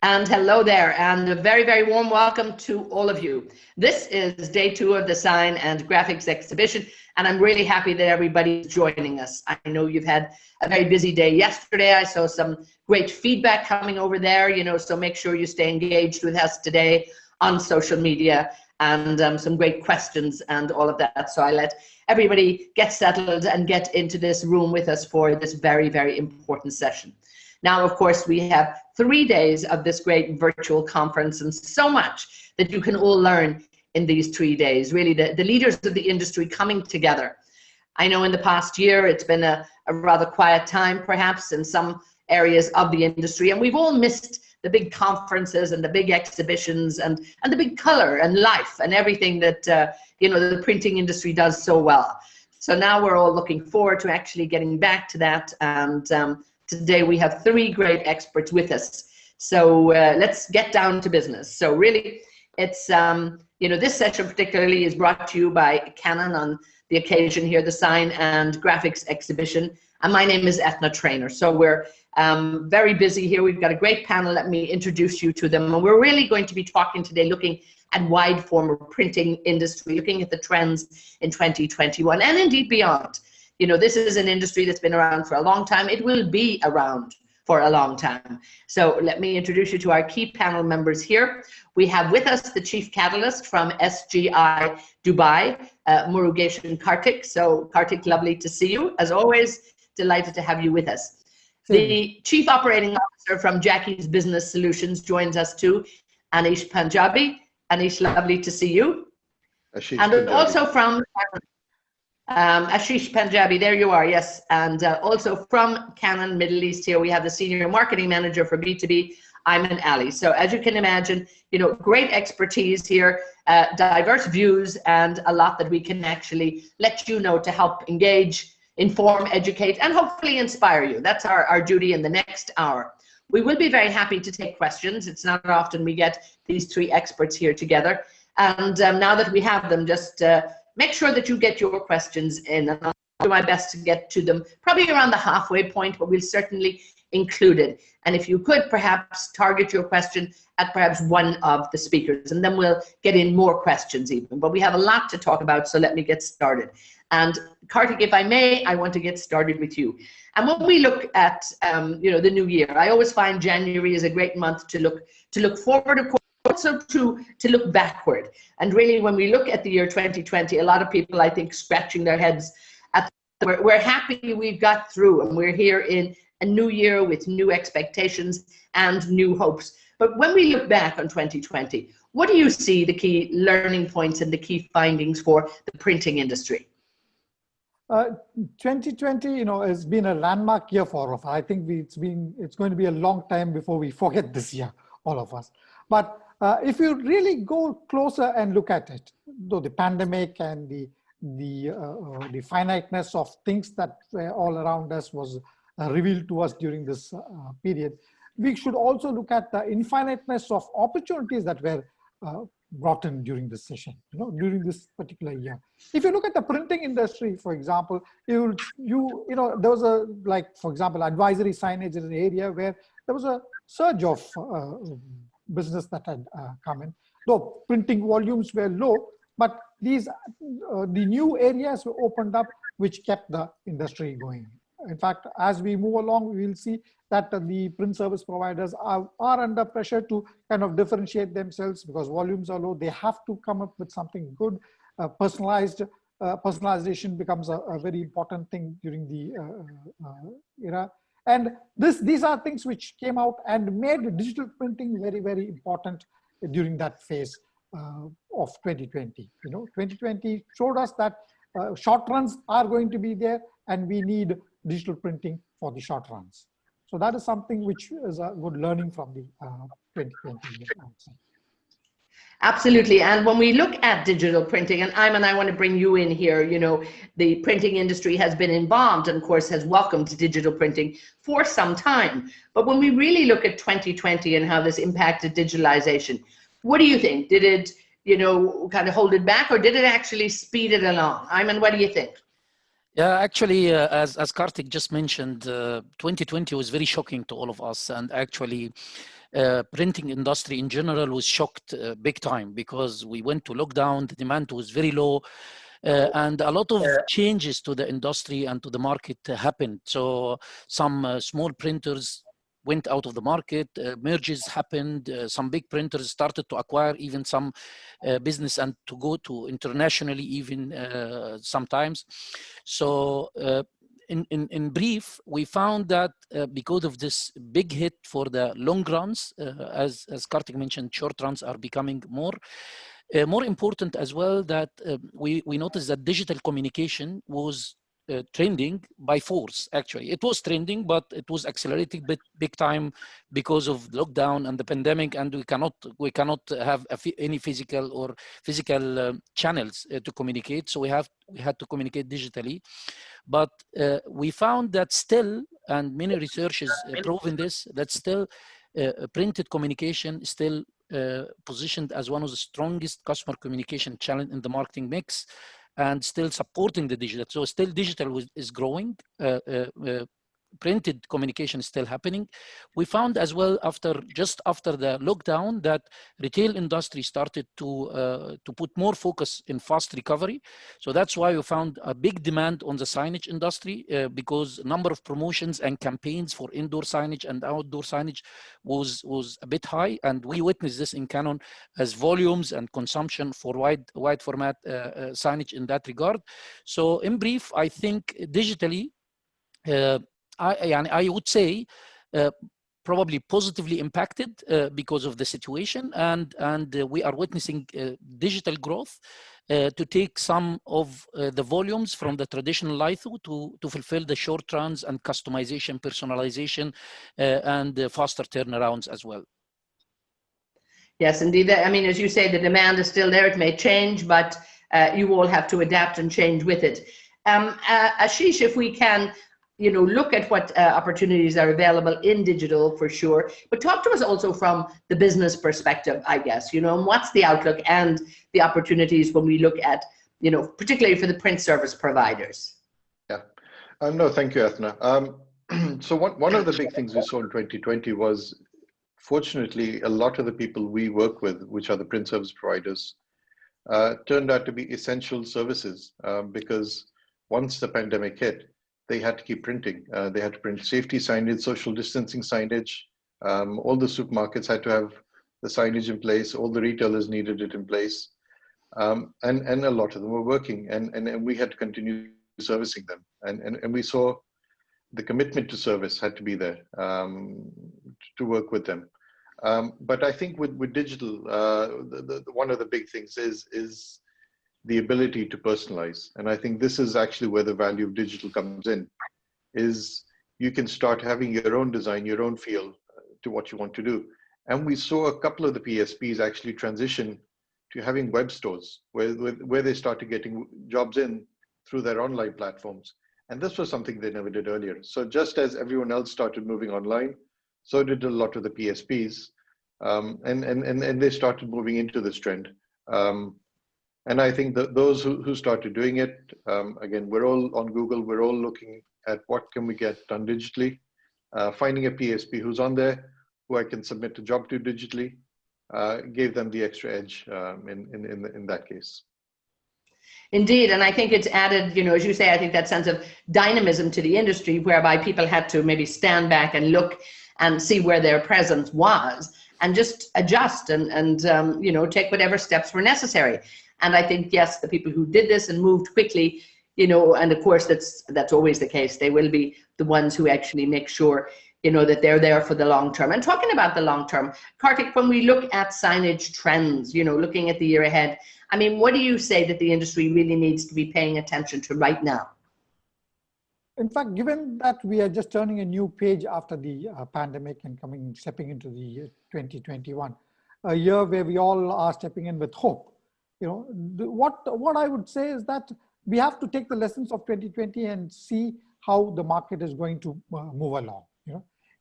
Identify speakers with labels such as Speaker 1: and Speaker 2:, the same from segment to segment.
Speaker 1: And hello there, and a very, very warm welcome to all of you. This is day 2 of the Sign and Graphics exhibition, and I'm really happy that everybody's joining us. I know you've had a very busy day yesterday. I saw some great feedback coming over there, so make sure you stay engaged with us today on social media, and some great questions and all of that. So I let everybody get settled and get into this room with us for this very, very important session. Now, of course, we have 3 days of this great virtual conference and so much that you can all learn in these 3 days, really the leaders of the industry coming together. I know in the past year, it's been a rather quiet time, perhaps, in some areas of the industry, and we've all missed the big conferences and the big exhibitions and the big color and life and everything that, the printing industry does so well. So now we're all looking forward to actually getting back to that, and today we have 3 great experts with us. So let's get down to business. So really, it's, this session particularly is brought to you by Canon on the occasion here, the Sign and Graphics exhibition. And my name is Ethna Trainer. So we're very busy here. We've got a great panel. Let me introduce you to them. And we're really going to be talking today, looking at wide form of printing industry, looking at the trends in 2021 and indeed beyond. This is an industry that's been around for a long time. It will be around for a long time. So let me introduce you to our key panel members here. We have with us the Chief Catalyst from SGI Dubai, Murugesh Kartik. So Kartik, lovely to see you. As always, delighted to have you with us. The Chief Operating Officer from Jackie's Business Solutions joins us too, Anish Punjabi. Anish, lovely to see you.
Speaker 2: Ashish
Speaker 1: and
Speaker 2: Punjabi.
Speaker 1: Also from Ashish Punjabi, there you are, yes. And also from Canon Middle East here, we have the Senior Marketing Manager for B2B, Ayman Ali. So as you can imagine, great expertise here, diverse views, and a lot that we can actually let you know to help engage, inform, educate, and hopefully inspire you. That's our duty in the next hour. We will be very happy to take questions. It's not often we get these 3 experts here together. And now that we have them, just make sure that you get your questions in, and I'll do my best to get to them probably around the halfway point, but we'll certainly include it. And if you could perhaps target your question at perhaps one of the speakers, and then we'll get in more questions even. But we have a lot to talk about, so let me get started. And Kartik, if I may, I want to get started with you. And when we look at the new year, I always find January is a great month to look forward, of course, also to look backward. And really, when we look at the year 2020, a lot of people, I think, scratching their heads at we're happy we've got through, and we're here in a new year with new expectations and new hopes. But when we look back on 2020, what do you see the key learning points and the key findings for the printing industry?
Speaker 3: 2020, has been a landmark year for all of us. I think it's going to be a long time before we forget this year, all of us. But if you really go closer and look at it, though the pandemic and the finiteness of things that were all around us was revealed to us during this period, we should also look at the infiniteness of opportunities that were brought in during this session, during this particular year. If you look at the printing industry, for example, there was for example, advisory signage is an area where there was a surge of business that had come in. Though printing volumes were low, but the new areas were opened up, which kept the industry going. In fact, as we move along, we will see that the print service providers are under pressure to kind of differentiate themselves because volumes are low. They have to come up with something good. Personalization becomes a very important thing during the era. And these are things which came out and made digital printing very, very important during that phase of 2020. 2020 showed us that short runs are going to be there, and we need digital printing for the short runs. So that is something which is a good learning from the 2020 year, I would say.
Speaker 1: Absolutely. And when we look at digital printing, and Ayman, I want to bring you in here, the printing industry has been embalmed and, of course, has welcomed digital printing for some time. But when we really look at 2020 and how this impacted digitalization, what do you think? Did it, kind of hold it back, or did it actually speed it along? Ayman, what do you think?
Speaker 4: Yeah, actually, as Kartik just mentioned, 2020 was very shocking to all of us. And actually, printing industry in general was shocked big time, because we went to lockdown, the demand was very low, and a lot of changes to the industry and to the market happened. So some small printers went out of the market, mergers happened, some big printers started to acquire even some business and to go to internationally even sometimes. So in brief, we found that because of this big hit for the long runs, as Kartik mentioned, short runs are becoming more important as well, that we noticed that digital communication was trending by force. Actually, it was trending, but it was accelerating big time because of lockdown and the pandemic, and we cannot have any physical channels to communicate. So we had to communicate digitally. But we found that still, and many researchers proven this, that still printed communication still positioned as one of the strongest customer communication channel in the marketing mix, and still supporting the digital. So still digital is growing. Printed communication is still happening. We found as well just after the lockdown that retail industry started to put more focus in fast recovery. So that's why we found a big demand on the signage industry, because number of promotions and campaigns for indoor signage and outdoor signage was a bit high, and we witnessed this in Canon as volumes and consumption for wide format signage in that regard. So in brief, I think digitally, I would say probably positively impacted because of the situation, and we are witnessing digital growth to take some of the volumes from the traditional litho to fulfill the short runs and customization, personalization, and faster turnarounds as well.
Speaker 1: Yes, indeed. I mean, as you say, the demand is still there. It may change, but you all have to adapt and change with it. Ashish, if we can, look at what opportunities are available in digital for sure, but talk to us also from the business perspective, I guess, what's the outlook and the opportunities when we look at, particularly for the print service providers.
Speaker 2: Yeah, no, thank you, Ethna. So one of the big things we saw in 2020 was, fortunately, a lot of the people we work with, which are the print service providers, turned out to be essential services, because once the pandemic hit, they had to keep printing. They had to print safety signage, social distancing signage. All the supermarkets had to have the signage in place. All the retailers needed it in place. And a lot of them were working, and we had to continue servicing them. And we saw the commitment to service had to be there to work with them. But I think with digital, one of the big things is the ability to personalize. And I think this is actually where the value of digital comes in, is you can start having your own design, your own feel to what you want to do. And we saw a couple of the PSPs actually transition to having web stores where they started getting jobs in through their online platforms. And this was something they never did earlier. So just as everyone else started moving online, so did a lot of the PSPs. And they started moving into this trend. And I think that those who started doing it, again, we're all on Google, we're all looking at what can we get done digitally, finding a PSP who's on there, who I can submit a job to digitally, gave them the extra edge in that case.
Speaker 1: Indeed, and I think it's added, as you say, I think that sense of dynamism to the industry, whereby people had to maybe stand back and look and see where their presence was, and just adjust and take whatever steps were necessary. And I think, yes, the people who did this and moved quickly, and of course that's always the case, they will be the ones who actually make sure, that they're there for the long term. And talking about the long term, Kartik, when we look at signage trends, looking at the year ahead, I mean, what do you say that the industry really needs to be paying attention to right now?
Speaker 3: In fact, given that we are just turning a new page after the pandemic and stepping into the 2021, a year where we all are stepping in with hope, what I would say is that we have to take the lessons of 2020 and see how the market is going to move along.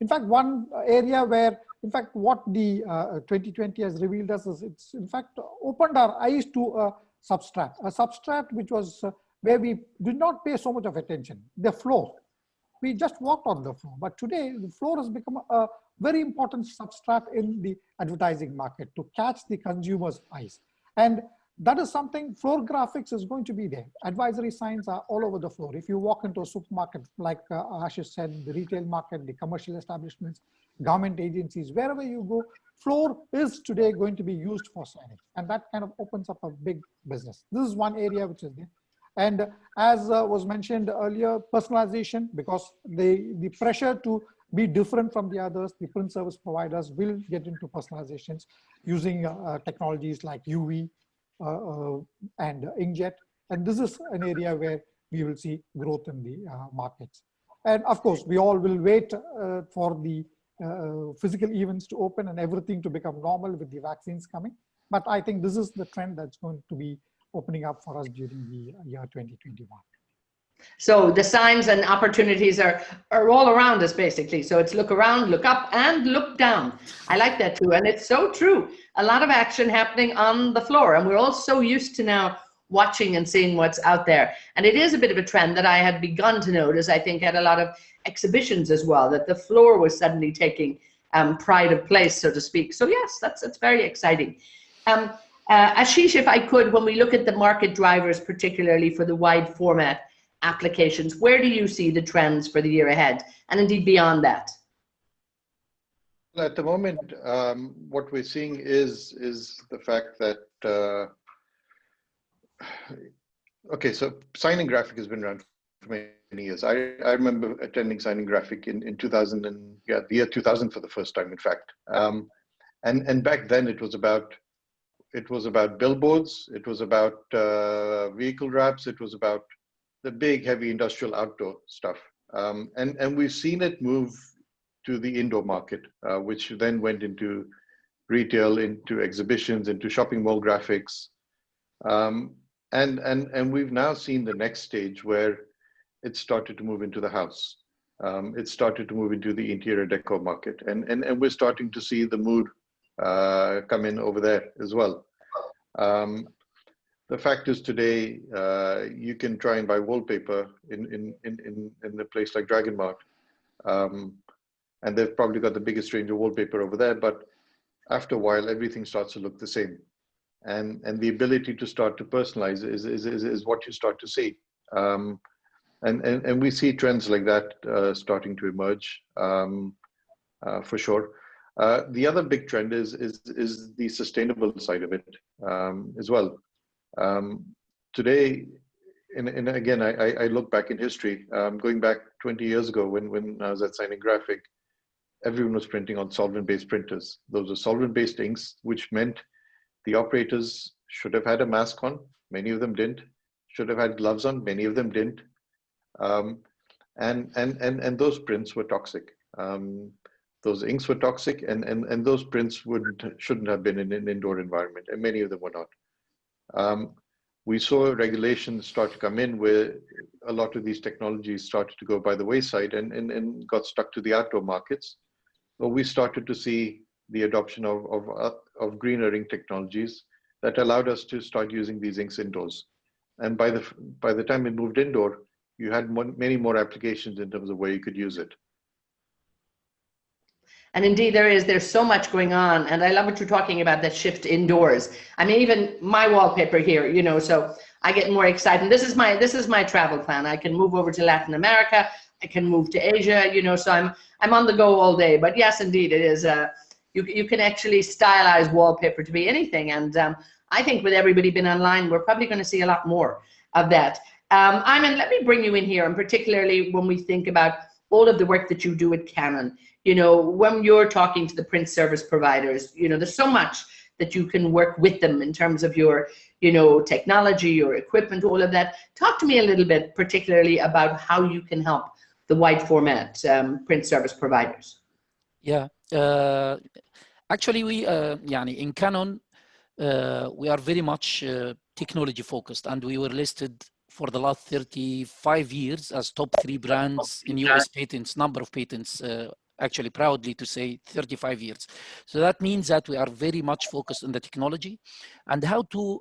Speaker 3: In fact, one area where, in fact, what the 2020 has revealed us is it's in fact opened our eyes to a substrat which was where we did not pay so much of attention, the floor. We just walked on the floor, but today the floor has become a very important substrate in the advertising market to catch the consumer's eyes. And that is something, floor graphics is going to be there. Advisory signs are all over the floor. If you walk into a supermarket, like Ashish said, the retail market, the commercial establishments, government agencies, wherever you go, floor is today going to be used for signage. And that kind of opens up a big business. This is one area which is there. And as was mentioned earlier, personalization, because the pressure to be different from the others, the print service providers will get into personalizations using technologies like UV and inkjet. And this is an area where we will see growth in the markets. And of course, we all will wait for the physical events to open and everything to become normal with the vaccines coming. But I think this is the trend that's going to be opening up for us during the year 2021.
Speaker 1: So the signs and opportunities are all around us, basically. So it's look around, look up, and look down. I like that too. And it's so true. A lot of action happening on the floor. And we're all so used to now watching and seeing what's out there. And it is a bit of a trend that I had begun to notice, I think, at a lot of exhibitions as well, that the floor was suddenly taking pride of place, so to speak. So yes, that's very exciting. Ashish, if I could, when we look at the market drivers, particularly for the wide format applications, where do you see the trends for the year ahead, and indeed beyond that?
Speaker 2: At the moment, what we're seeing is the fact that, okay, so signing graphic has been around for many years. I remember attending signing graphic in 2000, and yeah, the year 2000 for the first time, in fact. And back then it was about billboards, it was about vehicle wraps, it was about the big heavy industrial outdoor stuff. And we've seen it move to the indoor market, which then went into retail, into exhibitions, into shopping mall graphics. And we've now seen the next stage where it started to move into the house. It started to move into the interior decor market. And we're starting to see the mood come in over there as well. The fact is today, you can try and buy wallpaper in a place like Dragon Mart. And they've probably got the biggest range of wallpaper over there, but after a while, everything starts to look the same. And the ability to start to personalize is what you start to see. And we see trends like that starting to emerge for sure. The other big trend is the sustainable side of it as well. Today, and again, I look back in history, going back 20 years ago when I was at Signing Graphic, everyone was printing on solvent-based printers. Those were solvent-based inks, which meant the operators should have had a mask on. Many of them didn't. Should have had gloves on. Many of them didn't. And those prints were toxic. Those inks were toxic, and those prints shouldn't have been in an indoor environment, and many of them were not. We saw regulations start to come in where a lot of these technologies started to go by the wayside and got stuck to the outdoor markets. But we started to see the adoption of greener ink technologies that allowed us to start using these inks indoors. And by the time it moved indoor, you had many more applications in terms of where you could use it.
Speaker 1: And indeed there's so much going on. And I love what you're talking about, that shift indoors. I mean, even my wallpaper here, you know, so I get more excited. This is my travel plan. I can move over to Latin America. I can move to Asia, you know, so I'm on the go all day. But yes, indeed, it is, you can actually stylize wallpaper to be anything. And I think with everybody being online, we're probably going to see a lot more of that. Ayman, let me bring you in here, and particularly when we think about all of the work that you do at Canon. You know, when you're talking to the print service providers, you know, there's so much that you can work with them in terms of your, you know, technology, your equipment, all of that. Talk to me a little bit, particularly about how you can help the wide format print service providers.
Speaker 4: Yeah, actually we, in Canon, we are very much technology focused, and we were listed for the last 35 years as top 3 brands in US patents, number of patents actually proudly to say 35 years. So that means that we are very much focused on the technology and how to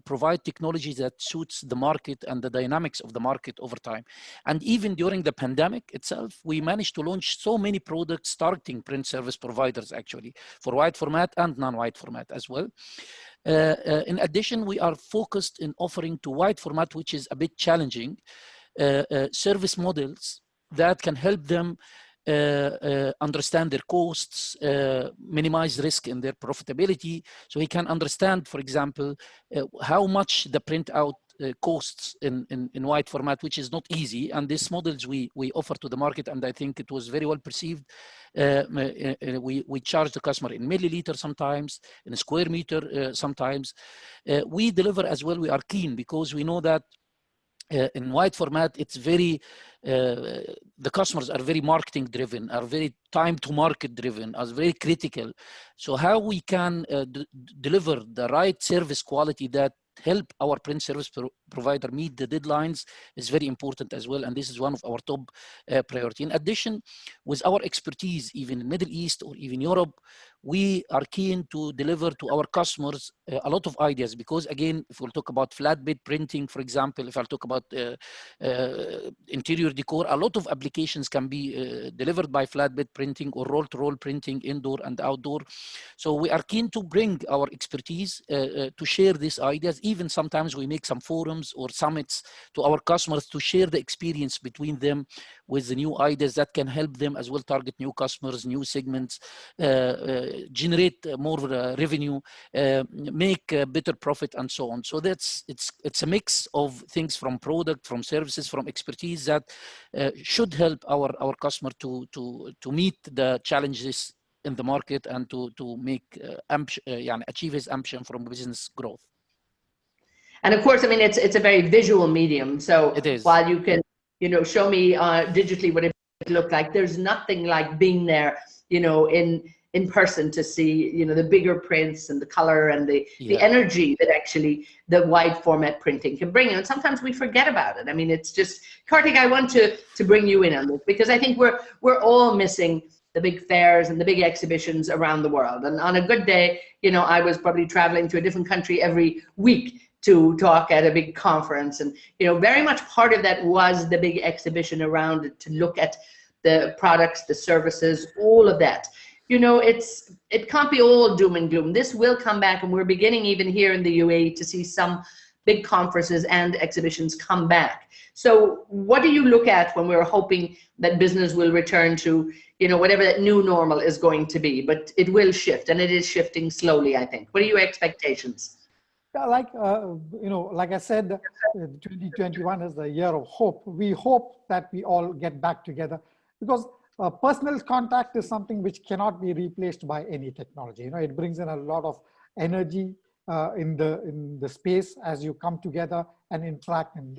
Speaker 4: provide technology that suits the market and the dynamics of the market over time. And even during the pandemic itself, we managed to launch so many products targeting print service providers actually for wide format and non-wide format as well. In addition, we are focused in offering to wide format, which is a bit challenging, service models that can help them understand their costs, minimize risk in their profitability. So he can understand, for example, how much the printout costs in wide format, which is not easy. And these models we offer to the market, and I think it was very well perceived. We charge the customer in milliliter sometimes, in a square meter sometimes. We deliver as well. We are keen because we know that in wide format, it's very, the customers are very marketing driven, are very time to market driven, are very critical. So how we can deliver the right service quality that help our print service provider meet the deadlines is very important as well. And this is one of our top priority. In addition, with our expertise, even in Middle East or even Europe, we are keen to deliver to our customers a lot of ideas, because again, if we'll talk about flatbed printing, for example, if I'll talk about interior decor, a lot of applications can be delivered by flatbed printing or roll-to-roll printing, indoor and outdoor. So we are keen to bring our expertise to share these ideas. Even sometimes we make some forums or summits to our customers to share the experience between them with the new ideas that can help them as well target new customers, new segments, generate more revenue, make better profit, and so on. So it's a mix of things, from product, from services, from expertise that should help our customer to meet the challenges in the market and to make achieve his ambition from business growth.
Speaker 1: And of course, I mean, it's a very visual medium. So
Speaker 4: it is.
Speaker 1: While you can, show me digitally what it looked like, there's nothing like being there, in person to see, the bigger prints and the color and the energy that actually the wide format printing can bring. And sometimes we forget about it. I mean, it's just, Kartik, I want to bring you in on this, because I think we're all missing the big fairs and the big exhibitions around the world. And on a good day, I was probably traveling to a different country every week to talk at a big conference. And, very much part of that was the big exhibition around it, to look at the products, the services, all of that. It can't be all doom and gloom. This will come back, and we're beginning even here in the UAE to see some big conferences and exhibitions come back. So what do you look at when we're hoping that business will return to, whatever that new normal is going to be? But it will shift, and it is shifting slowly, I think. What are your expectations?
Speaker 3: Yeah, like I said, 2021 is the year of hope. We hope that we all get back together, because personal contact is something which cannot be replaced by any technology. It brings in a lot of energy in the space as you come together and interact and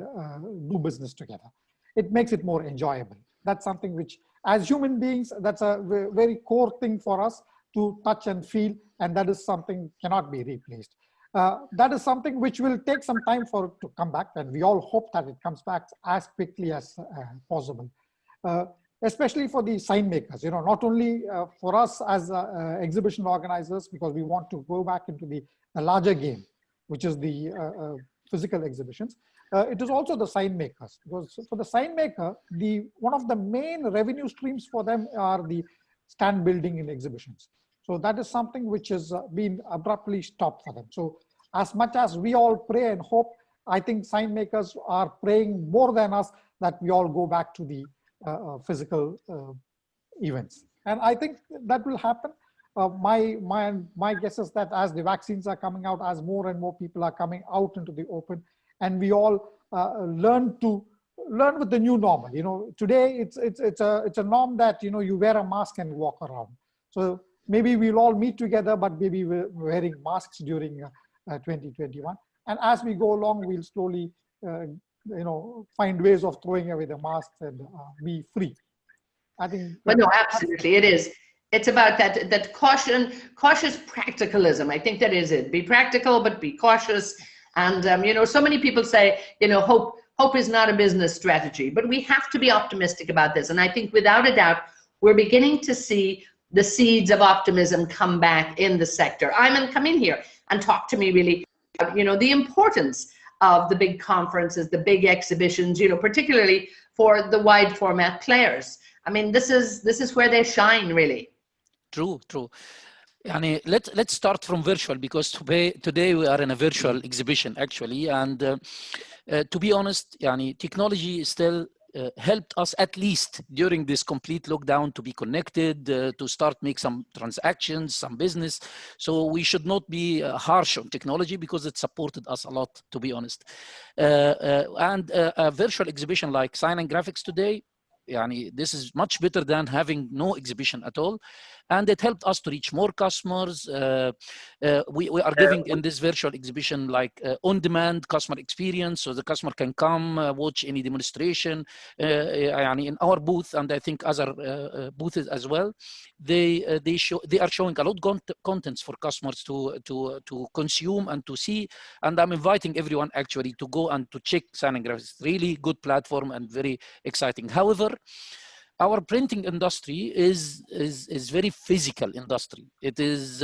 Speaker 3: do business together. It makes it more enjoyable. That's something which, as human beings, that's a very core thing for us to touch and feel, and that is something cannot be replaced. That is something which will take some time for it to come back, and we all hope that it comes back as quickly as possible. Especially for the sign makers, not only for us as exhibition organizers, because we want to go back into the larger game, which is the physical exhibitions. It is also the sign makers, because for the sign maker, one of the main revenue streams for them are the stand building in exhibitions. So that is something which has been abruptly stopped for them. So as much as we all pray and hope, I think sign makers are praying more than us that we all go back to the physical events. And I think that will happen. My guess is that as the vaccines are coming out, as more and more people are coming out into the open, and we all learn with the new normal. Today it's a norm that you wear a mask and walk around. So maybe we'll all meet together, but maybe we're wearing masks during 2021. And as we go along, we'll slowly find ways of throwing away the masks and be free. I think. Well,
Speaker 1: no, absolutely, it is. It's about that cautious practicalism. I think that is it. Be practical, but be cautious. And so many people say, hope is not a business strategy, but we have to be optimistic about this. And I think without a doubt, we're beginning to see the seeds of optimism come back in the sector. Ayman, come in here and talk to me really, the importance of the big conferences, the big exhibitions, particularly for the wide format players. I mean, this is where they shine, really.
Speaker 4: True. Yani, let's start from virtual, because today we are in a virtual exhibition actually, and to be honest, yani, technology still helped us, at least during this complete lockdown, to be connected, to start make some transactions, some business. So we should not be harsh on technology, because it supported us a lot, to be honest. And a virtual exhibition like Sign and Graphics today, yani, this is much better than having no exhibition at all. And it helped us to reach more customers. We are giving in this virtual exhibition like on-demand customer experience, so the customer can come watch any demonstration in our booth, and I think other booths as well. They are showing a lot of contents for customers to consume and to see. And I'm inviting everyone actually to go and to check Sign and Graphics. Really good platform and very exciting. However, our printing industry is very physical industry. It is,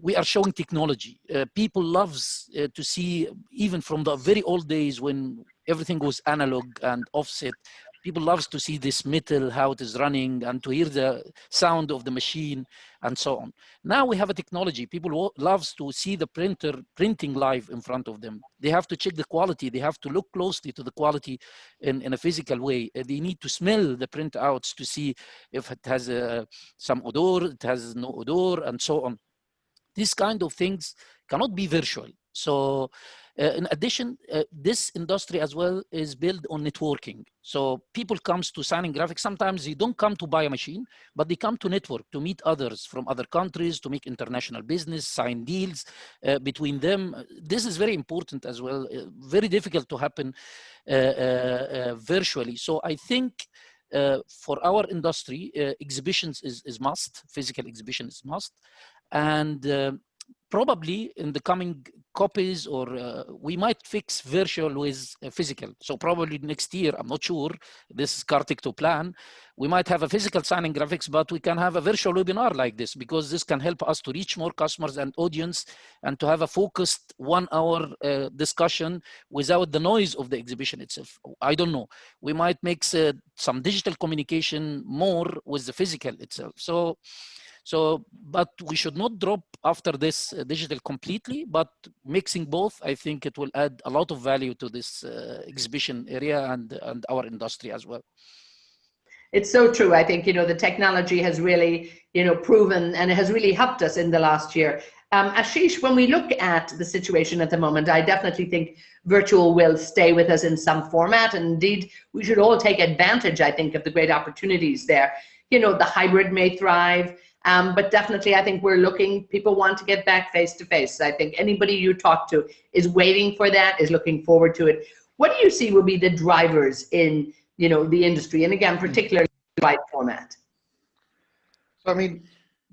Speaker 4: we are showing technology. People loves to see, even from the very old days when everything was analog and offset, people loves to see this metal, how it is running, and to hear the sound of the machine and so on. Now we have a technology. People loves to see the printer printing live in front of them. They have to check the quality. They have to look closely to the quality in a physical way. They need to smell the printouts to see if it has some odor, it has no odor, and so on. These kind of things cannot be virtual. So in addition, this industry as well is built on networking. So people comes to Sign and Graphics. Sometimes they don't come to buy a machine, but they come to network, to meet others from other countries, to make international business, sign deals between them. This is very important as well. Very difficult to happen virtually. So I think for our industry, exhibitions is must. Physical exhibition is must. And probably in the coming copies, or we might fix virtual with physical. So probably next year, I'm not sure, this is Kartik to plan, we might have a physical Sign and Graphics, but we can have a virtual webinar like this, because this can help us to reach more customers and audience, and to have a focused 1 hour discussion without the noise of the exhibition itself. I don't know. We might make some digital communication more with the physical itself. So, but we should not drop after this digital completely, but mixing both, I think it will add a lot of value to this exhibition area and our industry as well.
Speaker 1: It's so true. I think, the technology has really, proven, and it has really helped us in the last year. Ashish, when we look at the situation at the moment, I definitely think virtual will stay with us in some format. And indeed, we should all take advantage, I think, of the great opportunities there. The hybrid may thrive. But definitely, I think people want to get back face to face. I think anybody you talk to is waiting for that, is looking forward to it. What do you see will be the drivers in, the industry? And again, particularly wide format.
Speaker 2: So, I mean,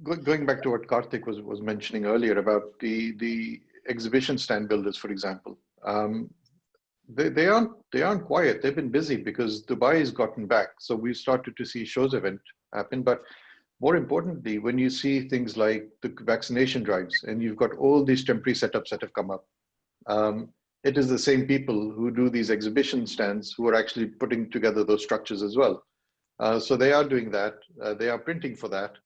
Speaker 2: going back to what Kartik was mentioning earlier about the exhibition stand builders, for example, they aren't quiet. They've been busy because Dubai has gotten back. So we've started to see shows event happen, but more importantly, when you see things like the vaccination drives, and you've got all these temporary setups that have come up, it is the same people who do these exhibition stands who are actually putting together those structures as well. So they are doing that. They are printing for that.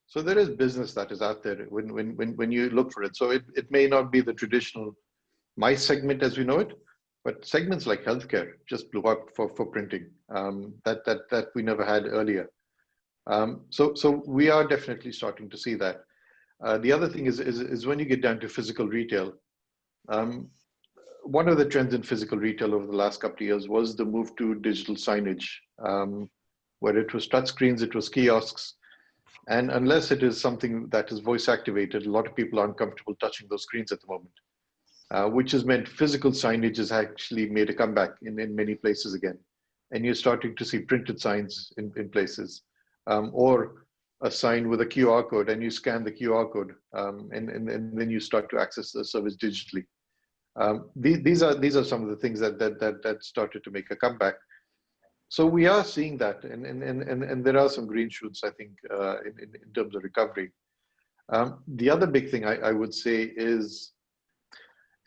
Speaker 2: So there is business that is out there when you look for it. So it may not be the traditional mice segment as we know it, but segments like healthcare just blew up for printing that we never had earlier. So we are definitely starting to see that. The other thing is when you get down to physical retail, one of the trends in physical retail over the last couple of years was the move to digital signage, where it was touchscreens, it was kiosks, and unless it is something that is voice activated, a lot of people aren't comfortable touching those screens at the moment, which has meant physical signage has actually made a comeback in many places again, and you're starting to see printed signs in places. Or a sign with a QR code, and you scan the QR code, and then you start to access the service digitally. These are some of the things that started to make a comeback. So we are seeing that, and there are some green shoots, I think, in terms of recovery. The other big thing I would say is,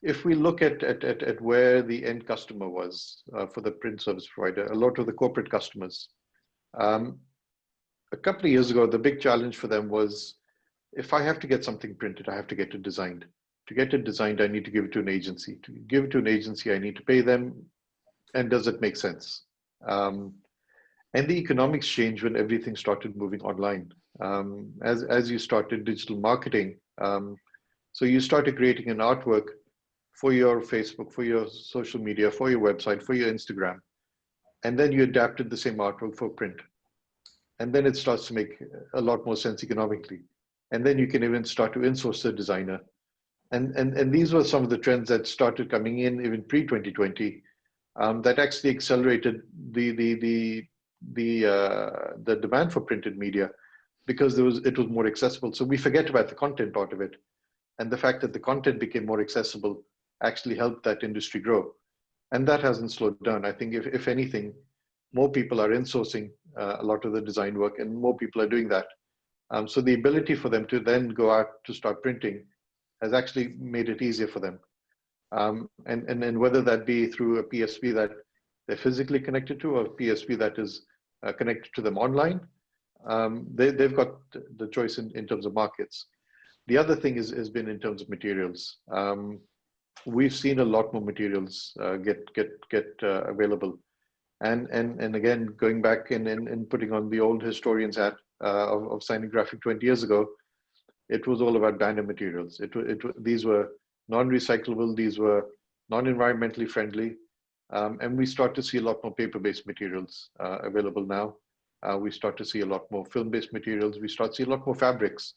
Speaker 2: if we look at where the end customer was for the print service provider, a lot of the corporate customers, a couple of years ago, the big challenge for them was, if I have to get something printed, I have to get it designed. To get it designed, I need to give it to an agency. To give it to an agency, I need to pay them. And does it make sense? And the economics changed when everything started moving online. As you started digital marketing, so you started creating an artwork for your Facebook, for your social media, for your website, for your Instagram. And then you adapted the same artwork for print. And then it starts to make a lot more sense economically. And then you can even start to insource the designer. And these were some of the trends that started coming in even pre-2020, that actually accelerated the demand for printed media, because it was more accessible. So we forget about the content part of it. And the fact that the content became more accessible actually helped that industry grow. And that hasn't slowed down. I think if anything, more people are insourcing a lot of the design work, and more people are doing that. So the ability for them to then go out to start printing has actually made it easier for them. And whether that be through a PSP that they're physically connected to, or a PSP that is connected to them online, they've got the choice in terms of markets. The other thing has been in terms of materials. We've seen a lot more materials get available. And again, going back and putting on the old historian's hat of signing graphic 20 years ago, it was all about banner materials. These were non-recyclable, these were non-environmentally friendly, and we start to see a lot more paper-based materials available now. We start to see a lot more film-based materials. We start to see a lot more fabrics,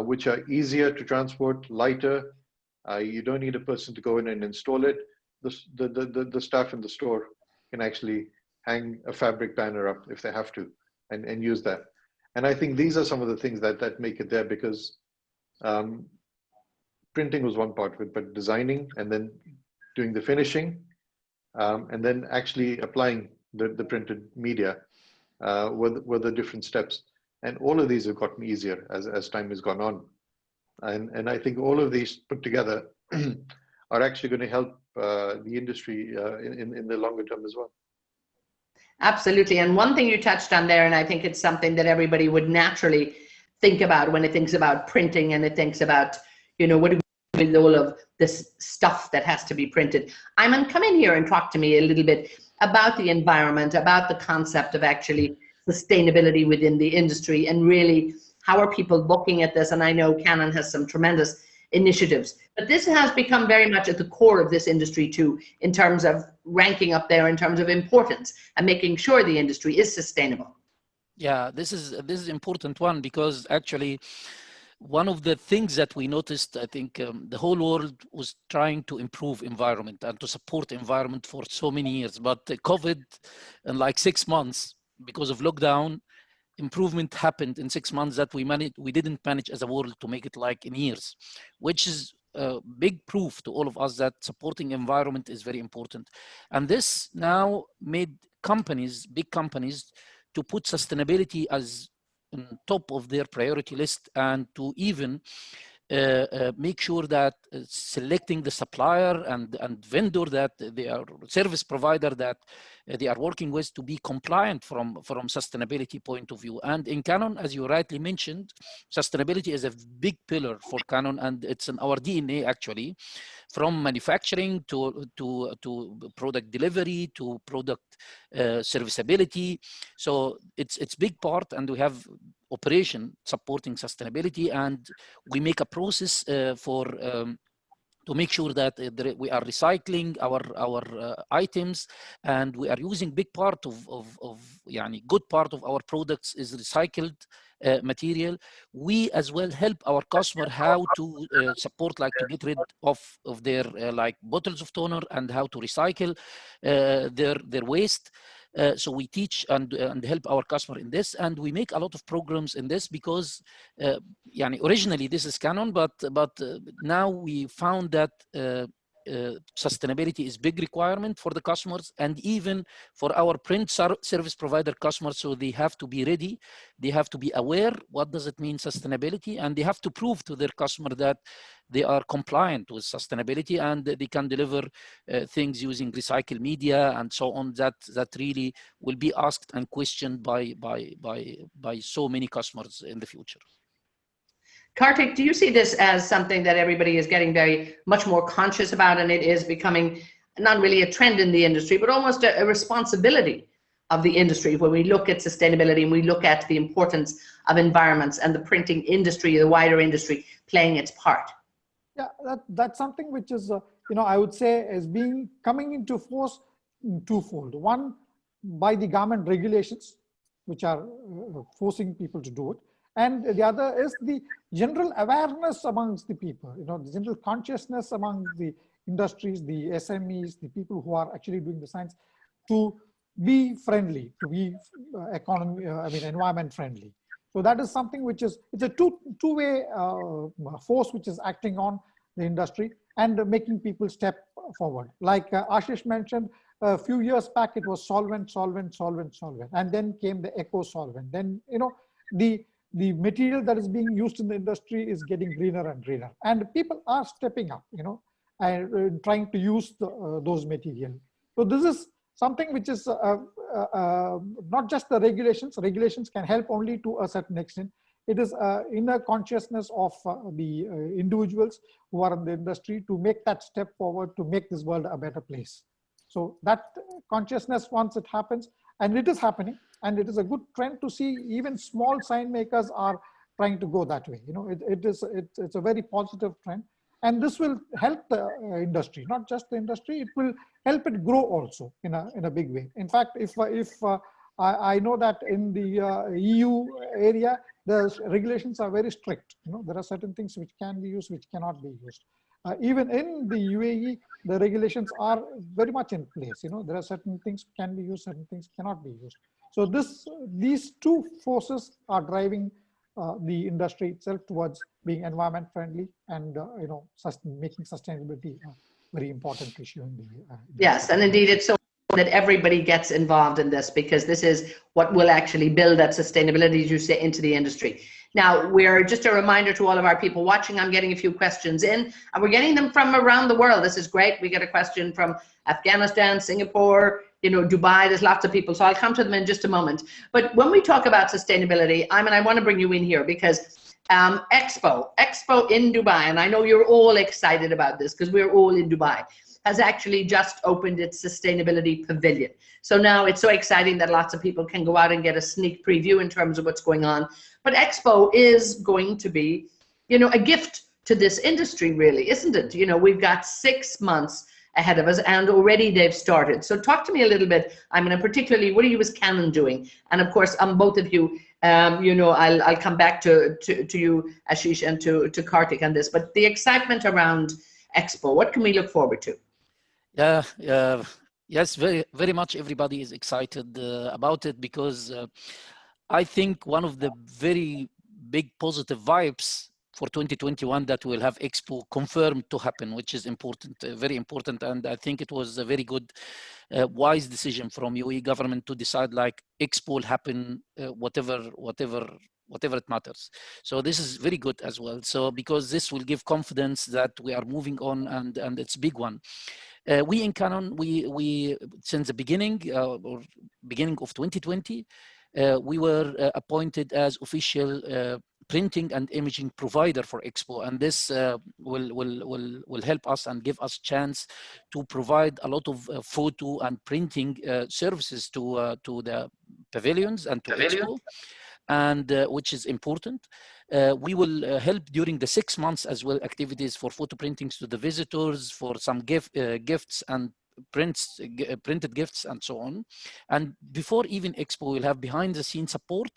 Speaker 2: which are easier to transport, lighter. You don't need a person to go in and install it. The staff in the store can actually hang a fabric banner up if they have to, and use that. And I think these are some of the things that make it there, because printing was one part of it, but designing and then doing the finishing, and then actually applying the printed media were the different steps. And all of these have gotten easier as time has gone on. And I think all of these put together are actually going to help the industry in the longer term as well.
Speaker 1: Absolutely. And one thing you touched on there, and I think it's something that everybody would naturally think about when it thinks about printing, and it thinks about, what do we do with all of this stuff that has to be printed. Ayman, come in here and talk to me a little bit about the environment, about the concept of actually sustainability within the industry, and really how are people looking at this? And I know Canon has some tremendous initiatives, but this has become very much at the core of this industry too, in terms of ranking up there in terms of importance and making sure the industry is sustainable.
Speaker 4: Yeah, this is important one, because actually one of the things that we noticed, I think the whole world was trying to improve environment and to support environment for so many years, but COVID, in like 6 months, because of lockdown, improvement happened in 6 months that we didn't manage as a world to make it like in years, which is a big proof to all of us that supporting environment is very important. And this now made companies, big companies, to put sustainability as on top of their priority list, and to even make sure that selecting the supplier and vendor that they are service provider that they are working with to be compliant from sustainability point of view. And in Canon, as you rightly mentioned, sustainability is a big pillar for Canon, and it's in our DNA actually, from manufacturing to product delivery to product serviceability. So it's big part, and we have operation supporting sustainability, and we make a process to make sure that we are recycling our items, and we are using big part of good part of our products is recycled material. We as well help our customer how to support, like to get rid of their like bottles of toner, and how to recycle their waste. So we teach and help our customer in this, and we make a lot of programs in this, because originally this is Canon, but now we found that sustainability is big requirement for the customers and even for our print service provider customers. So they have to be ready. They have to be aware what does it mean sustainability, and they have to prove to their customer that they are compliant with sustainability and they can deliver things using recycled media and so on. That really will be asked and questioned by so many customers in the future.
Speaker 1: Kartik, do you see this as something that everybody is getting very much more conscious about, and it is becoming not really a trend in the industry, but almost a responsibility of the industry when we look at sustainability and we look at the importance of environments and the printing industry, the wider industry playing its part?
Speaker 3: Yeah, that's something which is, I would say is coming into force twofold. One, by the government regulations, which are forcing people to do it. And the other is the general awareness amongst the people, the general consciousness among the industries, the SMEs, the people who are actually doing the science, to be friendly, to be environment friendly. So that is something which is, it's a two-way force which is acting on the industry and making people step forward. Like Ashish mentioned, a few years back, it was solvent. And then came the eco solvent. Then, the material that is being used in the industry is getting greener and greener. And people are stepping up, and trying to use those materials. So this is something which is not just the regulations. Regulations can help only to a certain extent. It is inner consciousness of the individuals who are in the industry to make that step forward to make this world a better place. So that consciousness, once it happens, and it is happening, and it is a good trend to see even small sign makers are trying to go that way. It's a very positive trend, and this will help the industry, not just the industry. It will help it grow also in a big way. In fact, if I know that in the EU area, the regulations are very strict. There are certain things which can be used, which cannot be used. Even in the UAE, the regulations are very much in place. There are certain things can be used, certain things cannot be used. So these two forces are driving the industry itself towards being environment friendly and making sustainability a very important issue in the
Speaker 1: yes, and indeed it's so that everybody gets involved in this, because this is what will actually build that sustainability, as you say, into the industry. Now, we're just a reminder to all of our people watching, I'm getting a few questions in, and we're getting them from around the world. This is great. We get a question from Afghanistan, Singapore, Dubai. There's lots of people, so I'll come to them in just a moment. But when we talk about sustainability, I want to bring you in here because Expo in Dubai, and I know you're all excited about this because we're all in Dubai, has actually just opened its sustainability pavilion. So now it's so exciting that lots of people can go out and get a sneak preview in terms of what's going on. But Expo is going to be, a gift to this industry, really, isn't it? We've got 6 months ahead of us, and already they've started. So talk to me a little bit. Particularly, what are you as Canon doing? And of course, both of you, I'll come back to you, Ashish, and to Kartik on this. But the excitement around Expo, what can we look forward to?
Speaker 4: Yes, very, very much. Everybody is excited about it because I think one of the very big positive vibes for 2021 that we'll have Expo confirmed to happen, which is important, very important. And I think it was a very good, wise decision from UAE government to decide like Expo will happen, whatever it matters. So this is very good as well. So because this will give confidence that we are moving on, and it's a big one. We in Canon, we since the beginning or beginning of 2020, we were appointed as official printing and imaging provider for Expo, and this will help us and give us chance to provide a lot of photo and printing services to the pavilions and to Expo, and which is important. We will help during the 6 months as well activities for photo printings to the visitors, for some gifts and printed gifts and so on. And before even Expo, we'll have behind the scenes support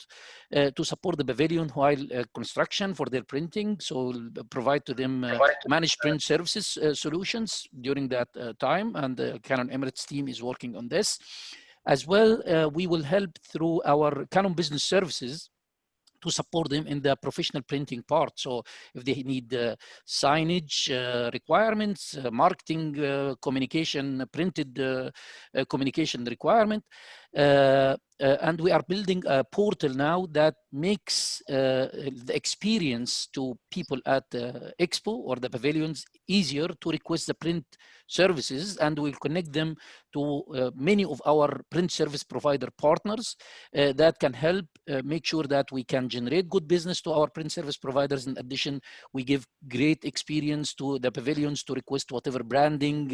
Speaker 4: to support the pavilion while construction for their printing. So we'll provide to them managed print services solutions during that time, and the Canon Emirates team is working on this. As well, we will help through our Canon Business Services to support them in the professional printing part. So if they need signage requirements, marketing, communication, printed communication requirement, and we are building a portal now that makes the experience to people at the expo or the pavilions easier to request the print services, and we'll connect them to many of our print service provider partners that can help make sure that we can generate good business to our print service providers. In addition, we give great experience to the pavilions to request whatever branding,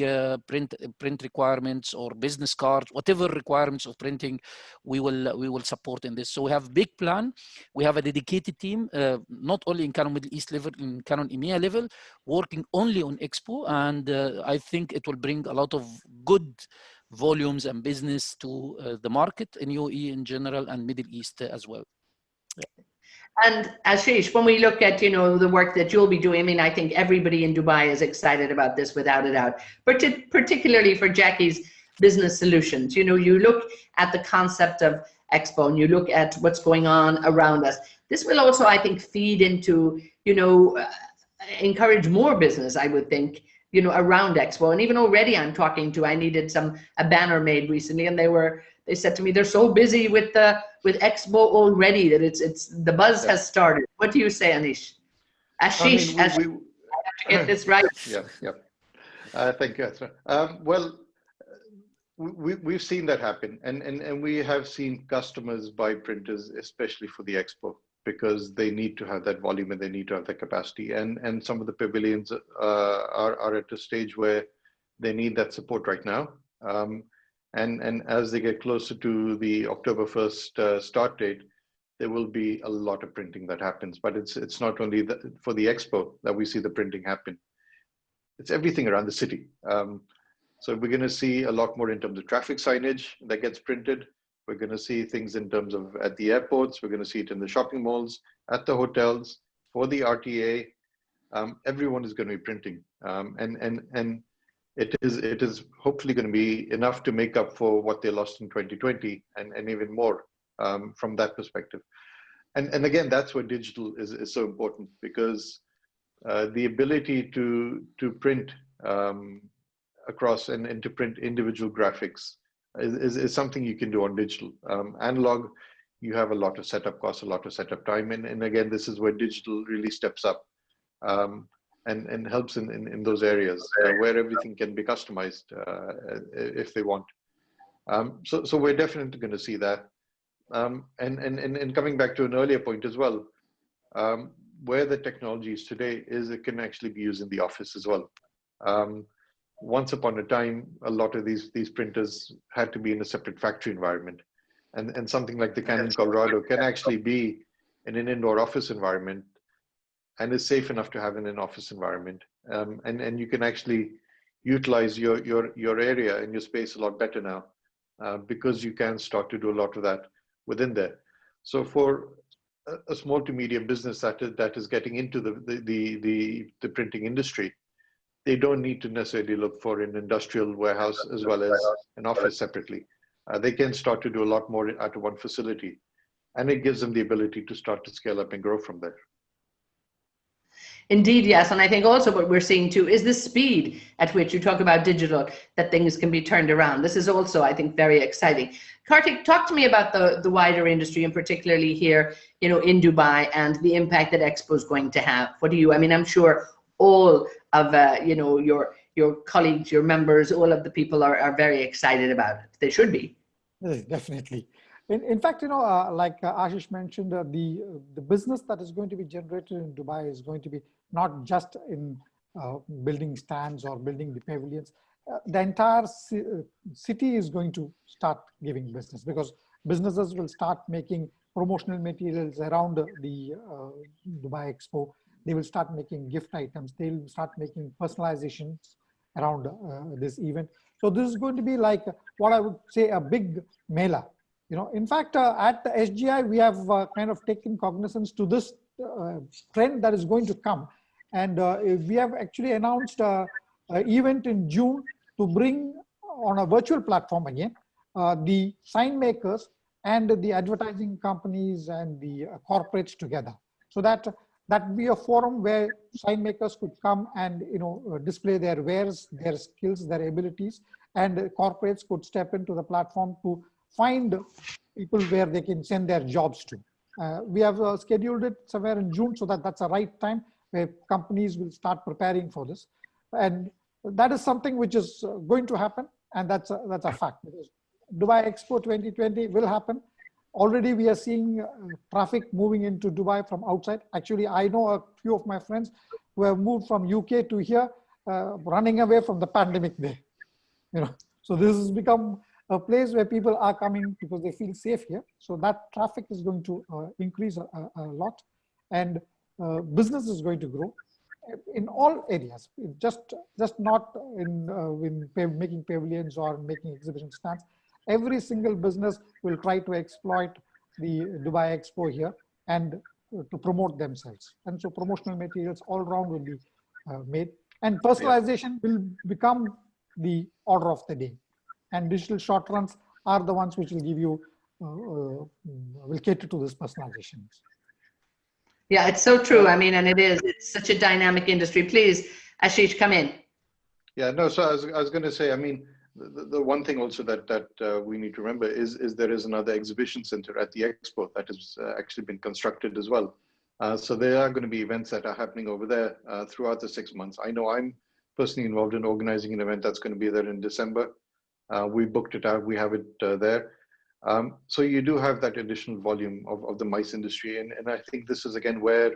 Speaker 4: print requirements or business cards, whatever requirements of printing, we will support in this. So we have big plan. We have a dedicated team, not only in Canon Middle East level, in Canon EMEA level, working only on Expo, and I think it will bring a lot of good volumes and business to the market in UAE in general and Middle East as well. Yeah.
Speaker 1: And Ashish, when we look at, the work that you'll be doing, I mean, I think everybody in Dubai is excited about this without a doubt, but particularly for Jackie's business solutions. You look at the concept of Expo and you look at what's going on around us. This will also, I think, feed into, encourage more business, I would think, around Expo. And even already I needed a banner made recently, and they said to me, they're so busy with Expo already that it's the buzz has started. What do you say, Anish? Ashish, I have to get this right.
Speaker 2: Yeah. Thank you, Asra. Well, we've seen that happen, and we have seen customers buy printers, especially for the Expo, because they need to have that volume and they need to have that capacity. And some of the pavilions are at a stage where they need that support right now. And as they get closer to the October 1st start date, there will be a lot of printing that happens. But it's not only for the Expo that we see the printing happen. It's everything around the city. So we're going to see a lot more in terms of traffic signage that gets printed. We're going to see things in terms of at the airports. We're going to see it in the shopping malls, at the hotels, for the RTA. Everyone is going to be printing. And it is hopefully going to be enough to make up for what they lost in 2020 and even more from that perspective. And again, that's where digital is so important, because the ability to print across and to print individual graphics is something you can do on digital. Analog, you have a lot of setup costs, a lot of setup time. And again, this is where digital really steps up and helps in those areas where everything can be customized if they want. So we're definitely going to see that. And coming back to an earlier point as well, where the technology is today is it can actually be used in the office as well. Once upon a time, a lot of these printers had to be in a separate factory environment. And something like the Canon Colorado can actually be in an indoor office environment and is safe enough to have in an office environment. And you can actually utilize your area and your space a lot better now because you can start to do a lot of that within there. So for a small to medium business that is getting into the printing industry, they don't need to necessarily look for an industrial warehouse as well as an office separately. They can start to do a lot more out of one facility, and it gives them the ability to start to scale up and grow from there.
Speaker 1: Indeed, yes. And I think also what we're seeing too is the speed at which you talk about digital, that things can be turned around. This is also, I think, very exciting. Kartik, talk to me about the wider industry, and particularly here, in Dubai, and the impact that Expo is going to have. What do you, I mean, I'm sure all of, your colleagues, your members, all of the people are very excited about it. They should be.
Speaker 3: Yes, definitely. In fact, like Ashish mentioned, the business that is going to be generated in Dubai is going to be not just in building stands or building the pavilions. The entire city is going to start giving business, because businesses will start making promotional materials around the Dubai Expo. They will start making gift items. They'll start making personalizations around this event. So this is going to be like what I would say a big mela. In fact, at the SGI, we have kind of taken cognizance to this trend that is going to come. And we have actually announced an event in June to bring on a virtual platform again, the sign makers and the advertising companies and the corporates together, so that that be a forum where sign makers could come and display their wares, their skills, their abilities, and corporates could step into the platform to find people where they can send their jobs to. We have scheduled it somewhere in June, so that that's the right time where companies will start preparing for this, and that is something which is going to happen, and that's a fact. Because Dubai Expo 2020 will happen. Already we are seeing traffic moving into Dubai from outside. Actually, I know a few of my friends who have moved from UK to here, running away from the pandemic there. So this has become a place where people are coming because they feel safe here. So that traffic is going to increase a lot, and business is going to grow in all areas. Just not in making pavilions or making exhibition stands. Every single business will try to exploit the Dubai Expo here and to promote themselves. And so promotional materials all around will be made. And personalization will become the order of the day. And digital short runs are the ones which will give you, will cater to this personalization.
Speaker 1: Yeah, it's so true. I mean, and it's such a dynamic industry. Please, Ashish, come in.
Speaker 2: Yeah, no, so I was going to say, I mean, the one thing also that we need to remember is there is another exhibition center at the expo that has actually been constructed as well. So there are going to be events that are happening over there throughout the 6 months. I know I'm personally involved in organizing an event that's going to be there in December. We booked it out, we have it there. So you do have that additional volume of the MICE industry. And I think this is again where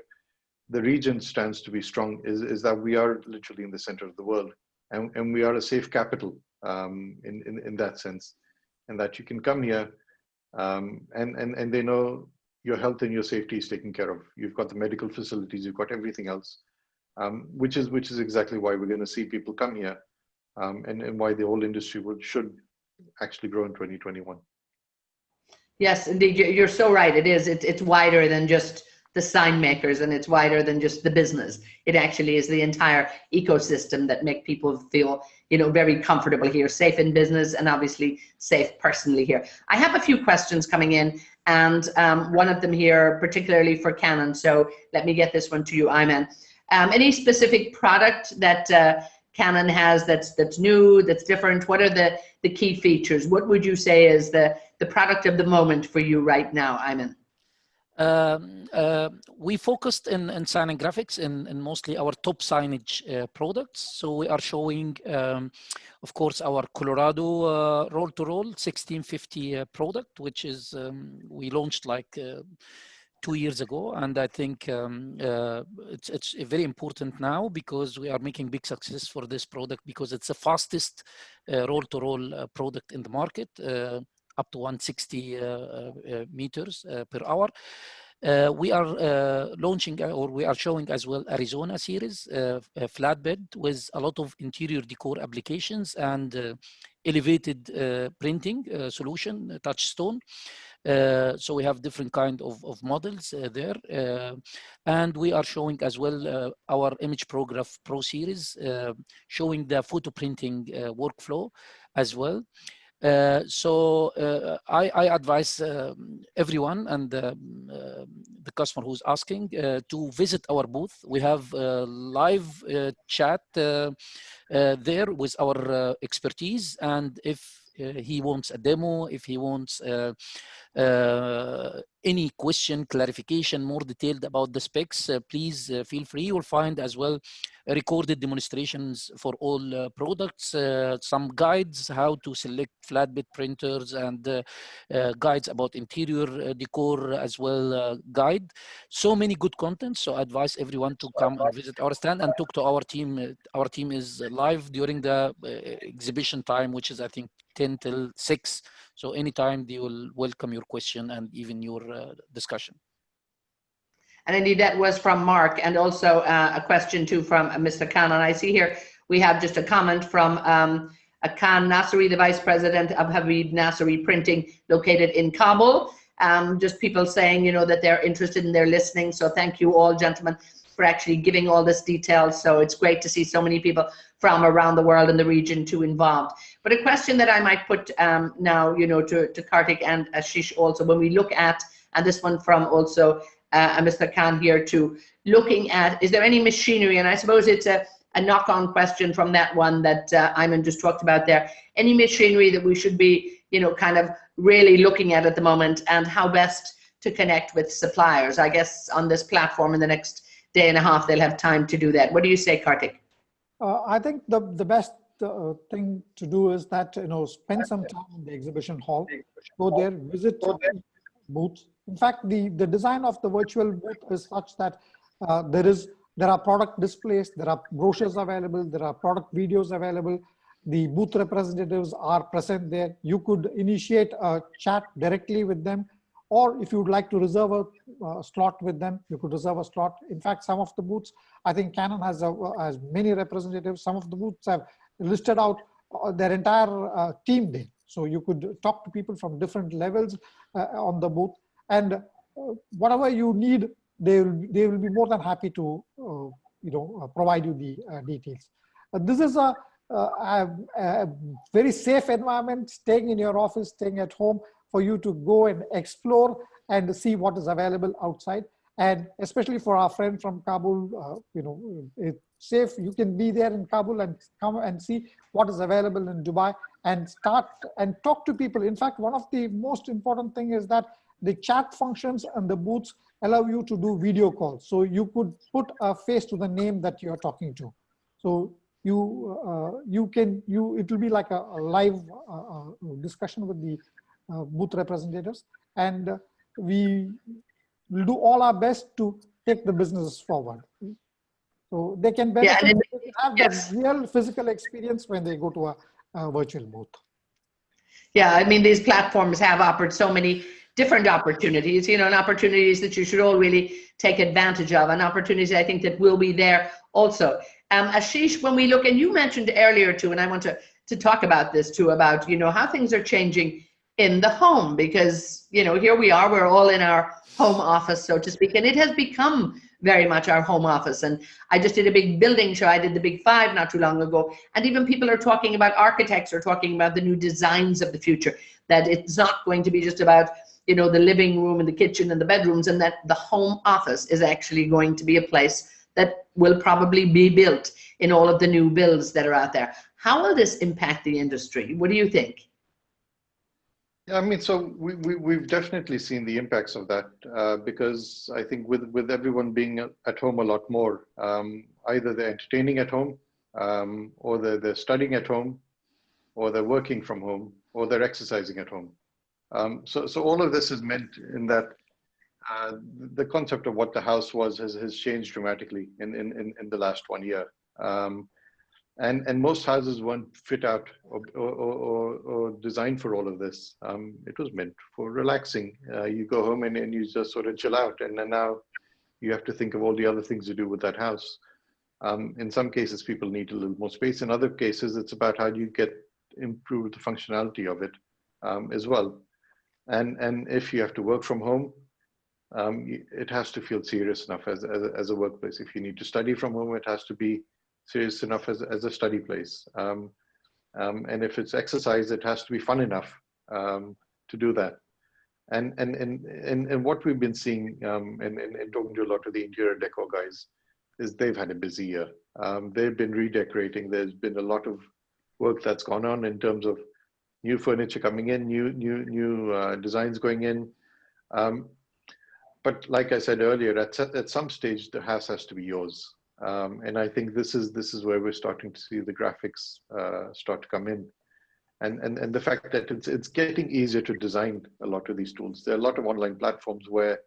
Speaker 2: the region stands to be strong, is that we are literally in the center of the world. And we are a safe capital in that sense, and that you can come here and they know your health and your safety is taken care of. You've got the medical facilities, you've got everything else, which is exactly why we're going to see people come here, and why the whole industry should actually grow in 2021.
Speaker 1: Yes, indeed, you're so right. It is. It's wider than just the sign makers, and it's wider than just the business. It actually is the entire ecosystem that make people feel, very comfortable here, safe in business, and obviously safe personally here. I have a few questions coming in, and one of them here, particularly for Canon. So let me get this one to you, Ayman. Any specific product that Canon has that's new, that's different? What are the key features? What would you say is the product of the moment for you right now, Ayman?
Speaker 4: We focused in sign and graphics in mostly our top signage products. So we are showing, of course, our Colorado roll-to-roll 1650 product, which is we launched like 2 years ago, and I think it's very important now because we are making big success for this product because it's the fastest roll-to-roll product in the market. Up to 160 meters per hour. We are launching, or we are showing as well, Arizona series, a flatbed with a lot of interior decor applications and elevated printing solution, touchstone. So we have different kind of models there. And we are showing as well our Image Prograph Pro series, showing the photo printing workflow as well. So I advise everyone and the customer who's asking to visit our booth. We have live chat there with our expertise, and if he wants a demo, if he wants any question, clarification, more detailed about the specs, please feel free. You'll find as well recorded demonstrations for all products, some guides how to select flatbed printers, and guides about interior decor as well, guide. So many good content. So I advise everyone to come and visit our stand and talk to our team. Our team is live during the exhibition time, which is I think 10 till 6. So anytime they will welcome your question and even your discussion.
Speaker 1: And indeed, that was from Mark, and also a question too from Mr. Khan. And I see here we have just a comment from Khan Nasri, the Vice President of Habib Nasri Printing, located in Kabul. Just people saying, that they're interested and they're listening. So thank you all, gentlemen. for actually giving all this detail. So it's great to see so many people from around the world and the region too involved. But a question that I might put now, you know, to Kartik and Ashish also, when we look at, and this one from also Mr. Khan here too, looking at, is there any machinery, and I suppose it's a knock-on question from that one that Ayman just talked about there, any machinery that we should be, you know, kind of really looking at the moment, and how best to connect with suppliers? I guess on this platform in the next day and a half, they'll have time to do that. What do you say, Kartik?
Speaker 3: I think the best thing to do is that, you know, spend some time in the exhibition hall, go there, visit booths. In fact, the design of the virtual booth is such that there are product displays, there are brochures available, there are product videos available. The booth representatives are present there. You could initiate a chat directly with them, or if you would like to reserve a slot with them, you could reserve a slot. In fact, some of the booths, I think Canon has many representatives. Some of the booths have listed out their entire team there. So you could talk to people from different levels on the booth, and whatever you need, they will be more than happy to provide you the details. This is a very safe environment, staying in your office, staying at home, for you to go and explore and see what is available outside. And especially for our friend from Kabul, it's safe. You can be there in Kabul and come and see what is available in Dubai and start and talk to people. In fact, one of the most important thing is that the chat functions and the booths allow you to do video calls. So you could put a face to the name that you're talking to. So it will be like a live discussion with the booth representatives, and we will do all our best to take the business forward. So they can benefit, they can have the real physical experience when they go to a virtual booth.
Speaker 1: Yeah, I mean, these platforms have offered so many different opportunities, you know, and opportunities that you should all really take advantage of, and opportunities I think that will be there also. Ashish, when we look, and you mentioned earlier too, and I want to talk about this too, about, you know, how things are changing in the home, because, you know, here we are, we're all in our home office, so to speak, and it has become very much our home office. And I just did a big building show. I did the Big Five not too long ago, and even people are talking about, architects are talking about the new designs of the future, that it's not going to be just about, you know, the living room and the kitchen and the bedrooms, and that the home office is actually going to be a place that will probably be built in all of the new builds that are out there. How will this impact the industry? What do you think?
Speaker 2: Yeah, I mean, so we've definitely seen the impacts of that because I think with everyone being at home a lot more, either they're entertaining at home, or they're studying at home, or they're working from home, or they're exercising at home. So all of this is meant in that the concept of what the house was has changed dramatically in the last 1 year. And most houses weren't fit out or designed for all of this. It was meant for relaxing. You go home and you just sort of chill out, and then now you have to think of all the other things you do with that house. In some cases, people need a little more space. In other cases, it's about how do you improve the functionality of it as well. And if you have to work from home, it has to feel serious enough as a workplace. If you need to study from home, it has to be serious enough as a study place. And if it's exercise, it has to be fun enough to do that. And what we've been seeing and talking to a lot of the interior decor guys is they've had a busy year. They've been redecorating. There's been a lot of work that's gone on in terms of new furniture coming in, new designs going in. But like I said earlier, at some stage, the house has to be yours. And I think this is where we're starting to see the graphics start to come in, and the fact that it's getting easier to design a lot of these tools. There are a lot of online platforms where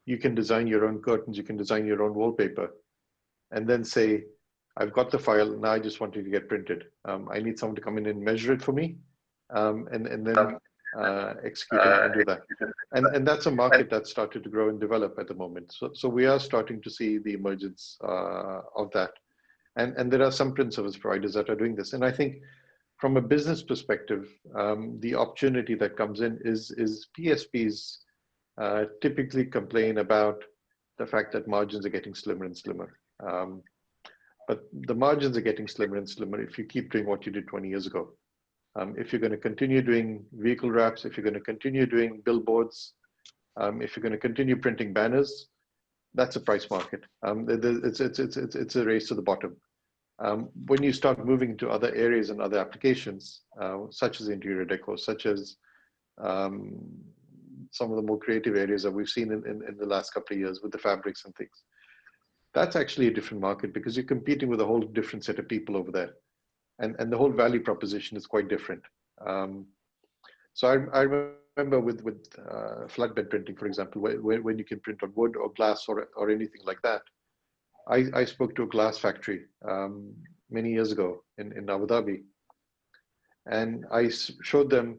Speaker 2: you can design your own curtains, you can design your own wallpaper, and then say, I've got the file, now I just want it to get printed. I need someone to come in and measure it for me, and then execute and do that. And that's a market that's started to grow and develop at the moment. So we are starting to see the emergence of that. And there are some print service providers that are doing this. And I think from a business perspective, the opportunity that comes in is PSPs typically complain about the fact that margins are getting slimmer and slimmer. But the margins are getting slimmer and slimmer if you keep doing what you did 20 years ago. If you're going to continue doing vehicle wraps, if you're going to continue doing billboards, if you're going to continue printing banners, that's a price market. It's a race to the bottom. When you start moving to other areas and other applications, such as interior decor, such as some of the more creative areas that we've seen in the last couple of years with the fabrics and things, that's actually a different market because you're competing with a whole different set of people over there. And the whole value proposition is quite different. So I remember with flatbed printing, for example, when you can print on wood or glass or anything like that. I spoke to a glass factory many years ago in Abu Dhabi, and I showed them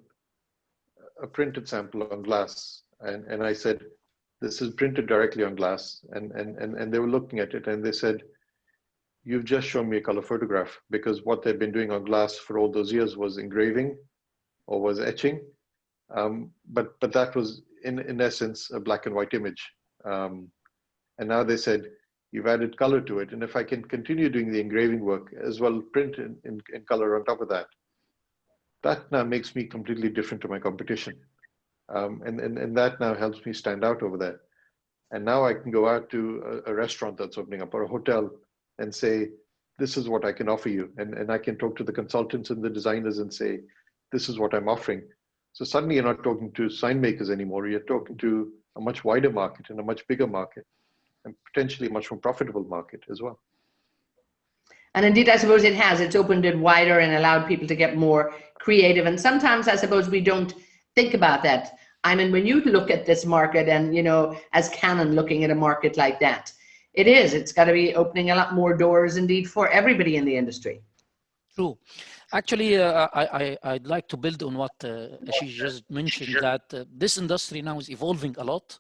Speaker 2: a printed sample on glass, and I said, this is printed directly on glass, and they were looking at it and they said, you've just shown me a color photograph, because what they've been doing on glass for all those years was engraving or was etching, but that was in essence a black and white image, and now they said, you've added color to it, and if I can continue doing the engraving work as well, print in color on top of that, that now makes me completely different to my competition. And that now helps me stand out over there. And now I can go out to a restaurant that's opening up or a hotel and say, this is what I can offer you. And I can talk to the consultants and the designers and say, this is what I'm offering. So suddenly you're not talking to sign makers anymore. You're talking to a much wider market and a much bigger market and potentially a much more profitable market as well.
Speaker 1: And indeed, I suppose it has. It's opened it wider and allowed people to get more creative. And sometimes I suppose we don't think about that. I mean, when you look at this market and, you know, as Canon looking at a market like that, it's got to be opening a lot more doors indeed for everybody in the industry.
Speaker 4: True. Actually, I'd like to build on what she just mentioned, that this industry now is evolving a lot.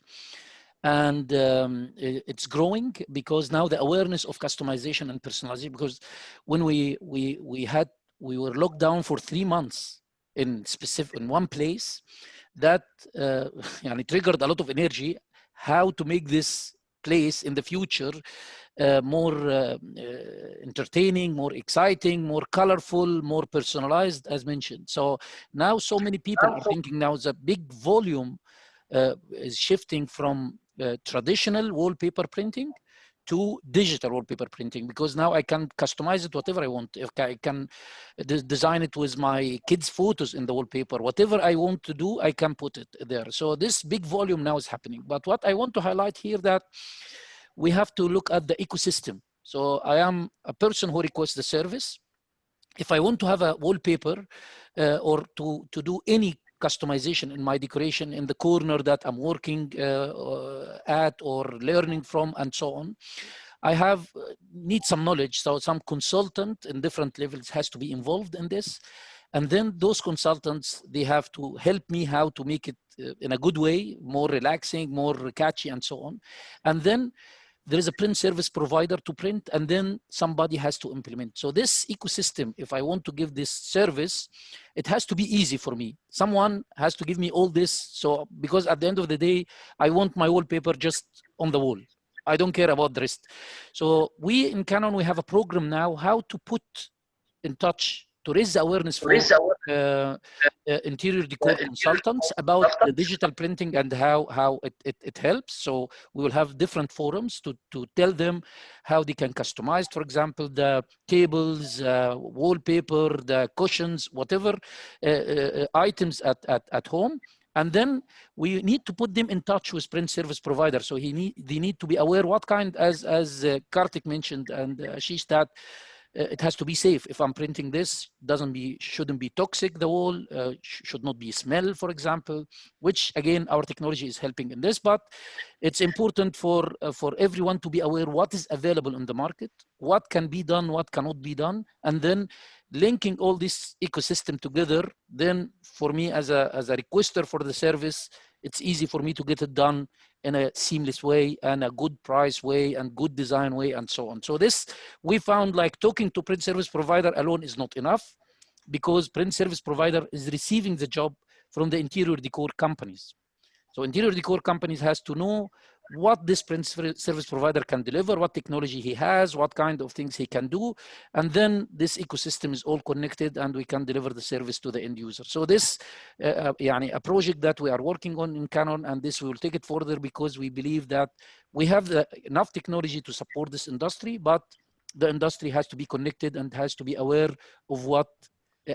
Speaker 4: And it's growing because now the awareness of customization and personalization, because when we were locked down for 3 months in one place, that it triggered a lot of energy, how to make this place in the future more entertaining, more exciting, more colorful, more personalized, as mentioned. So now so many people are thinking now the big volume is shifting from traditional wallpaper printing to digital wallpaper printing, because now I can customize it whatever I want. If I can design it with my kids' photos in the wallpaper, whatever I want to do, I can put it there. So this big volume now is happening. But what I want to highlight here, that we have to look at the ecosystem. So I am a person who requests the service. If I want to have a wallpaper or to do any customization in my decoration in the corner that I'm working at or learning from and so on, I need some knowledge. So some consultant in different levels has to be involved in this. And then those consultants, they have to help me how to make it in a good way, more relaxing, more catchy and so on. And then there is a print service provider to print, and then somebody has to implement. So this ecosystem, if I want to give this service, it has to be easy for me. Someone has to give me all this. So, because at the end of the day, I want my wallpaper just on the wall. I don't care about the rest. So we in Canon, we have a program now, how to put in touch, to raise the awareness for interior decor consultants about the digital printing and how it helps. So we will have different forums to tell them how they can customize, for example, the tables, wallpaper, the cushions, whatever items at home. And then we need to put them in touch with print service provider. So they need to be aware what kind, as Kartik mentioned, and Ashish, that it has to be safe. If I'm printing this, shouldn't be toxic, the wall, should not be smell, for example, which again, our technology is helping in this, but it's important for everyone to be aware what is available in the market, what can be done, what cannot be done, and then linking all this ecosystem together. Then for me as a requester for the service, it's easy for me to get it done in a seamless way and a good price way and good design way and so on. So this, we found, like, talking to print service provider alone is not enough, because print service provider is receiving the job from the interior decor companies. So interior decor companies has to know what this service provider can deliver, what technology he has, what kind of things he can do, and then this ecosystem is all connected and we can deliver the service to the end user. So this a project that we are working on in Canon, and this we will take it further because we believe that we have enough technology to support this industry, but the industry has to be connected and has to be aware of what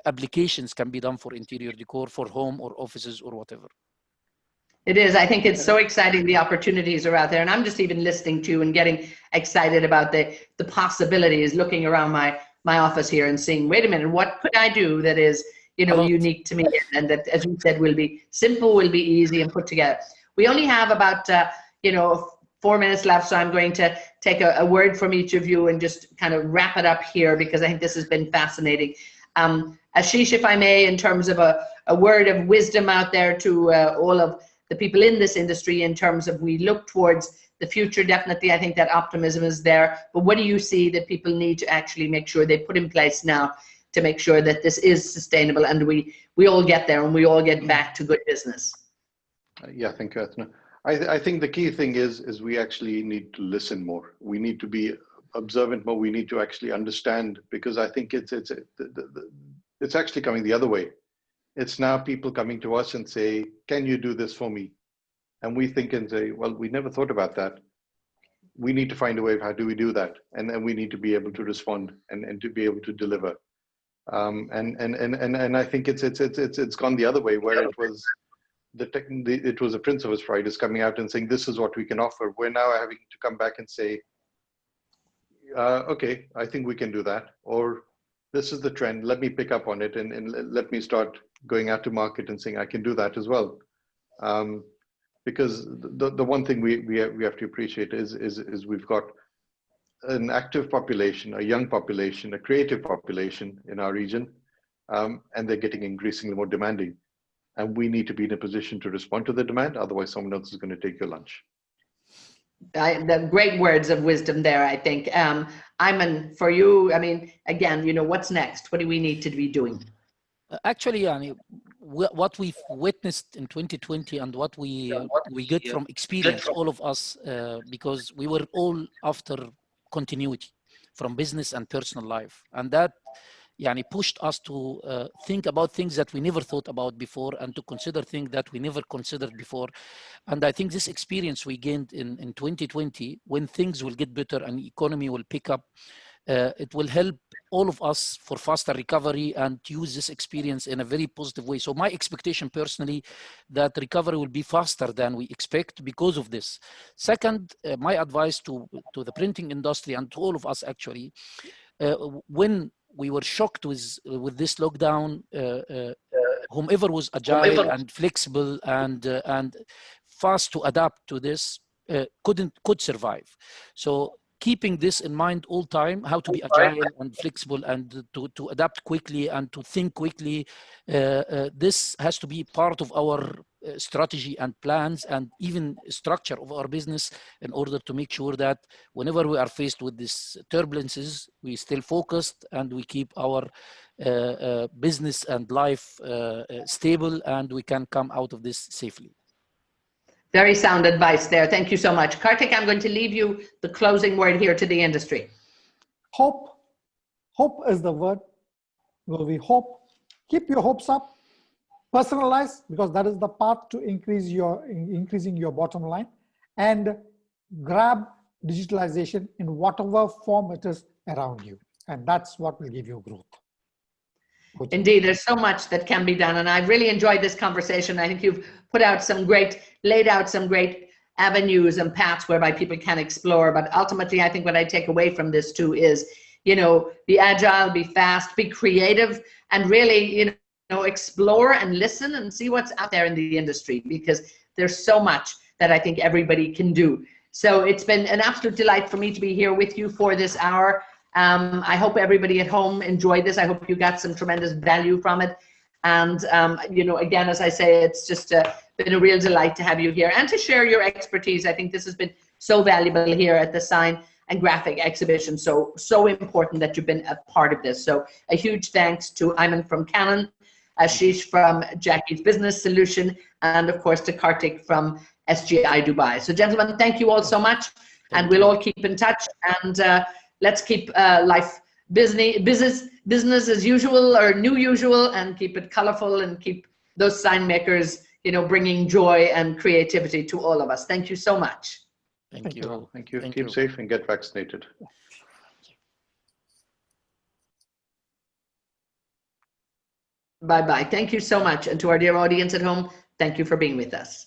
Speaker 4: applications can be done for interior decor, for home or offices or whatever.
Speaker 1: It is. I think it's so exciting. The opportunities are out there, and I'm just even listening to and getting excited about the possibilities. Looking around my office here and seeing, wait a minute, what could I do that is unique to me, and that, as you said, will be simple, will be easy, and put together. We only have about 4 minutes left, so I'm going to take a word from each of you and just kind of wrap it up here because I think this has been fascinating. Ashish, if I may, in terms of a word of wisdom out there to all of the people in this industry in terms of we look towards the future. Definitely, I think that optimism is there. But what do you see that people need to actually make sure they put in place now to make sure that this is sustainable and we all get there and we all get back to good business?
Speaker 2: Yeah, thank you, Athna. I think the key thing is we actually need to listen more. We need to be observant more. We need to actually understand, because I think it's actually coming the other way. It's now people coming to us and say, can you do this for me? And we think and say, well, we never thought about that. We need to find a way of how do we do that? And then we need to be able to respond and to be able to deliver. And I think it's gone the other way, where it was it was a Prince of his Pride is coming out and saying, this is what we can offer. We're now having to come back and say, okay, I think we can do that. Or this is the trend, let me pick up on it and let me start going out to market and saying I can do that as well. Because the one thing we have to appreciate is we've got an active population, a young population, a creative population in our region, and they're getting increasingly more demanding. And we need to be in a position to respond to the demand, otherwise someone else is going to take your lunch.
Speaker 1: The great words of wisdom there, I think. Ayman, for you, I mean, again, what's next? What do we need to be doing?
Speaker 4: Actually, what we've witnessed in 2020 and what we get from experience, all of us, because we were all after continuity from business and personal life, and that pushed us to think about things that we never thought about before and to consider things that we never considered before. And I think this experience we gained in 2020, when things will get better and the economy will pick up, it will help all of us for faster recovery and use this experience in a very positive way. So my expectation personally, that recovery will be faster than we expect because of this. Second, my advice to the printing industry and to all of us actually, when we were shocked with this lockdown, whomever was agile and flexible and fast to adapt to this could survive. So keeping this in mind all time, how to be agile and flexible and to adapt quickly and to think quickly, this has to be part of our strategy and plans and even structure of our business in order to make sure that whenever we are faced with these turbulences, we still focused and we keep our business and life stable and we can come out of this safely.
Speaker 1: Very sound advice there. Thank you so much. Kartik, I'm going to leave you the closing word here to the industry.
Speaker 3: Hope. Hope is the word. We hope. Keep your hopes up. Personalize, because that is the path to increasing your bottom line, and grab digitalization in whatever form it is around you, and that's what will give you growth.
Speaker 1: Indeed, there's so much that can be done, and I've really enjoyed this conversation. I think you've laid out some great avenues and paths whereby people can explore. But ultimately, I think what I take away from this too is, be agile, be fast, be creative, and really, explore and listen and see what's out there in the industry, because there's so much that I think everybody can do. So it's been an absolute delight for me to be here with you for this hour. I hope everybody at home enjoyed this. I hope you got some tremendous value from it. And, again, as I say, it's just been a real delight to have you here and to share your expertise. I think this has been so valuable here at the Sign and Graphic Exhibition. So important that you've been a part of this. So a huge thanks to Ayman from Canon, Ashish from Jackie's Business Solution, and of course to Kartik from SGI Dubai. So gentlemen, thank you all so much. And we'll all keep in touch, and let's keep life business as usual, or new usual, and keep it colorful, and keep those sign makers, you know, bringing joy and creativity to all of us. Thank you so much.
Speaker 4: Thank you.
Speaker 2: Thank you. Keep safe and get vaccinated.
Speaker 1: Bye-bye. Thank you so much. And to our dear audience at home, thank you for being with us.